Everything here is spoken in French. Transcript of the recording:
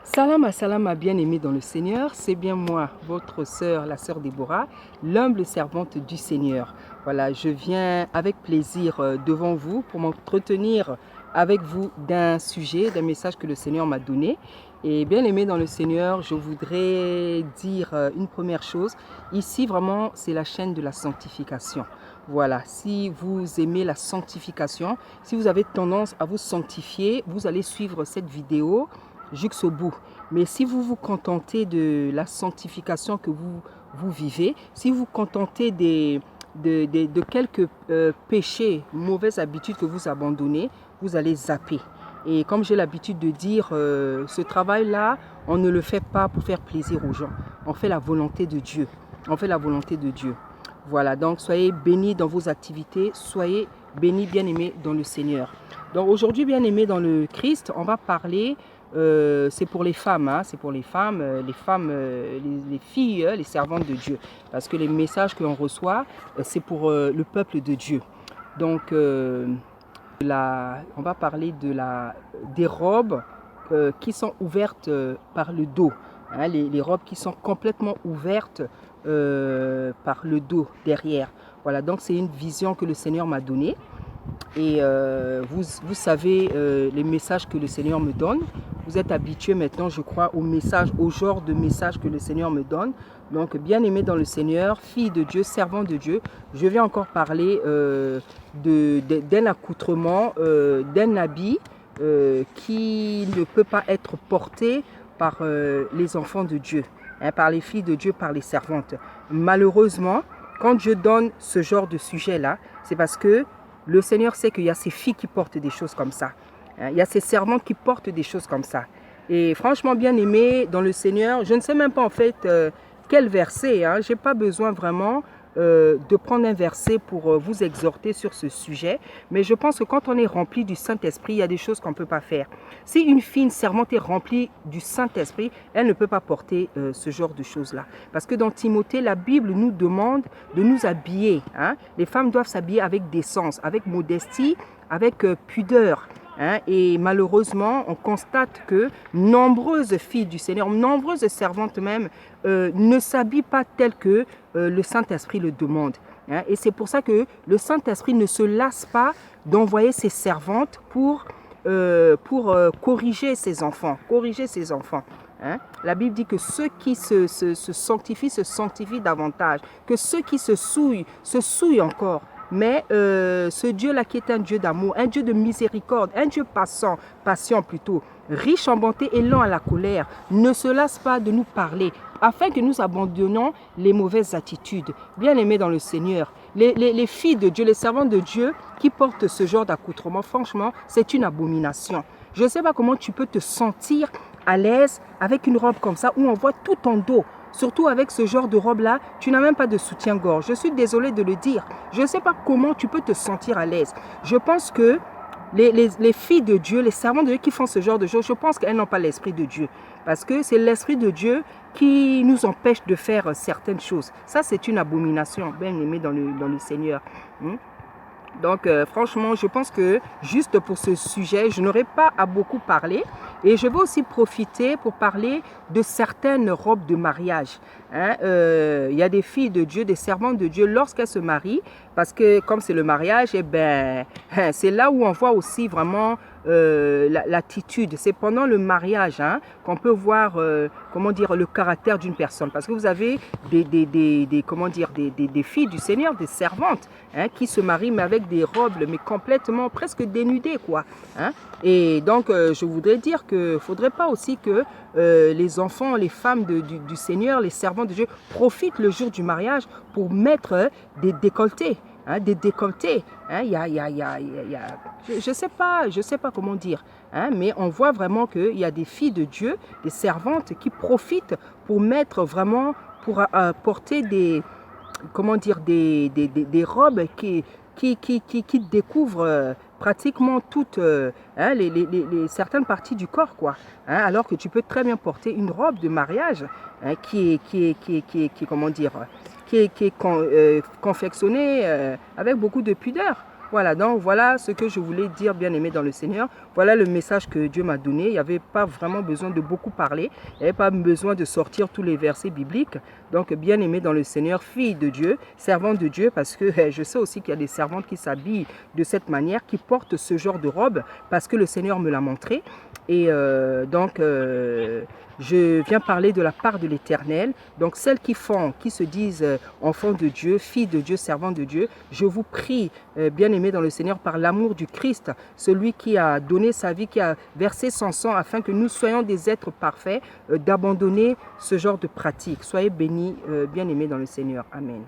Salama, bien-aimés dans le Seigneur, c'est bien moi, votre sœur, la sœur Déborah, l'humble servante du Seigneur. Voilà, je viens avec plaisir devant vous pour m'entretenir avec vous d'un sujet, d'un message que le Seigneur m'a donné. Et bien-aimés dans le Seigneur, je voudrais dire une première chose. Ici, vraiment, c'est la chaîne de la sanctification. Voilà, si vous aimez la sanctification, si vous avez tendance à vous sanctifier, vous allez suivre cette vidéo jusqu'au bout. Mais si vous vous contentez de la sanctification que vous vivez, si vous vous contentez de quelques péchés, mauvaises habitudes que vous abandonnez, vous allez zapper. Et comme j'ai l'habitude de dire, ce travail-là, on ne le fait pas pour faire plaisir aux gens. On fait la volonté de Dieu. On fait la volonté de Dieu. Voilà, donc soyez bénis dans vos activités, soyez bénis, bien-aimés dans le Seigneur. Donc aujourd'hui, bien-aimés dans le Christ, on va parler, c'est pour les femmes, hein, c'est pour les femmes, les filles, les servantes de Dieu. Parce que les messages que l'on reçoit, c'est pour le peuple de Dieu. Donc, on va parler des robes qui sont ouvertes par le dos. Hein, les robes qui sont complètement ouvertes par le dos, derrière. Voilà, donc c'est une vision que le Seigneur m'a donnée. Et vous savez les messages que le Seigneur me donne. Vous êtes habitués maintenant, je crois, au genre de messages que le Seigneur me donne. Donc, bien-aimé dans le Seigneur, fille de Dieu, servant de Dieu, je vais encore parler d'un accoutrement, d'un habit qui ne peut pas être porté par les enfants de Dieu, hein, par les filles de Dieu, par les servantes. Malheureusement, quand je donne ce genre de sujet-là, c'est parce que le Seigneur sait qu'il y a ces filles qui portent des choses comme ça. Il y a ces servantes qui portent des choses comme ça. Et franchement, bien aimé dans le Seigneur, je ne sais même pas en fait quel verset. Hein. Je n'ai pas besoin vraiment de prendre un verset pour vous exhorter sur ce sujet. Mais je pense que quand on est rempli du Saint-Esprit, il y a des choses qu'on ne peut pas faire. Si une fille, une servante est remplie du Saint-Esprit, elle ne peut pas porter ce genre de choses-là. Parce que dans Timothée, la Bible nous demande de nous habiller. Hein. Les femmes doivent s'habiller avec décence, avec modestie, avec pudeur. Hein, et malheureusement, on constate que nombreuses filles du Seigneur, nombreuses servantes même, ne s'habillent pas telles que le Saint-Esprit le demande. Hein, et c'est pour ça que le Saint-Esprit ne se lasse pas d'envoyer ses servantes pour corriger ses enfants. Hein. La Bible dit que ceux qui se sanctifient davantage, que ceux qui se souillent encore. Mais ce Dieu-là qui est un Dieu d'amour, un Dieu de miséricorde, un Dieu patient plutôt, riche en bonté et lent à la colère, ne se lasse pas de nous parler afin que nous abandonnions les mauvaises attitudes. Bien-aimés dans le Seigneur, les filles de Dieu, les servantes de Dieu qui portent ce genre d'accoutrement, franchement, c'est une abomination. Je ne sais pas comment tu peux te sentir à l'aise avec une robe comme ça où on voit tout ton dos. Surtout avec ce genre de robe-là, tu n'as même pas de soutien-gorge. Je suis désolée de le dire. Je ne sais pas comment tu peux te sentir à l'aise. Je pense que les filles de Dieu, les servantes de Dieu qui font ce genre de choses, je pense qu'elles n'ont pas l'Esprit de Dieu. Parce que c'est l'Esprit de Dieu qui nous empêche de faire certaines choses. Ça, c'est une abomination, bien aimé dans le Seigneur. Donc, franchement, je pense que juste pour ce sujet, je n'aurai pas à beaucoup parler. Et je vais aussi profiter pour parler de certaines robes de mariage. Hein. Il y a des filles de Dieu, des servantes de Dieu, lorsqu'elles se marient, parce que comme c'est le mariage, eh ben, c'est là où on voit aussi vraiment l'attitude. C'est pendant le mariage hein, qu'on peut voir comment dire, le caractère d'une personne. Parce que vous avez des filles du Seigneur, des servantes hein, qui se marient mais avec des robes mais complètement presque dénudées quoi. Hein. Et donc je voudrais dire qu'il ne faudrait pas aussi que les enfants, les femmes du Seigneur, les servants de Dieu profitent le jour du mariage pour mettre des décolletés. Hein, des décolletés. Hein, je ne sais pas comment dire. Hein, mais on voit vraiment qu'il y a des filles de Dieu, des servantes qui profitent pour mettre vraiment, pour porter des robes qui découvrent pratiquement toutes hein, certaines parties du corps, quoi. Hein, alors que tu peux très bien porter une robe de mariage hein, qui est confectionnée avec beaucoup de pudeur. Voilà, donc voilà ce que je voulais dire, bien aimé dans le Seigneur. voilà le message que Dieu m'a donné. Il n'y avait pas vraiment besoin de beaucoup parler. Il n'y avait pas besoin de sortir tous les versets bibliques. Donc, bien aimé dans le Seigneur, fille de Dieu, servante de Dieu, parce que je sais aussi qu'il y a des servantes qui s'habillent de cette manière, qui portent ce genre de robe, parce que le Seigneur me l'a montré. Et je viens parler de la part de l'Éternel. Donc, celles qui font, qui se disent enfants de Dieu, filles de Dieu, servantes de Dieu, je vous prie, bien aimés dans le Seigneur, par l'amour du Christ, celui qui a donné sa vie, qui a versé son sang afin que nous soyons des êtres parfaits, d'abandonner ce genre de pratique. Soyez bénis, bien aimés dans le Seigneur. Amen.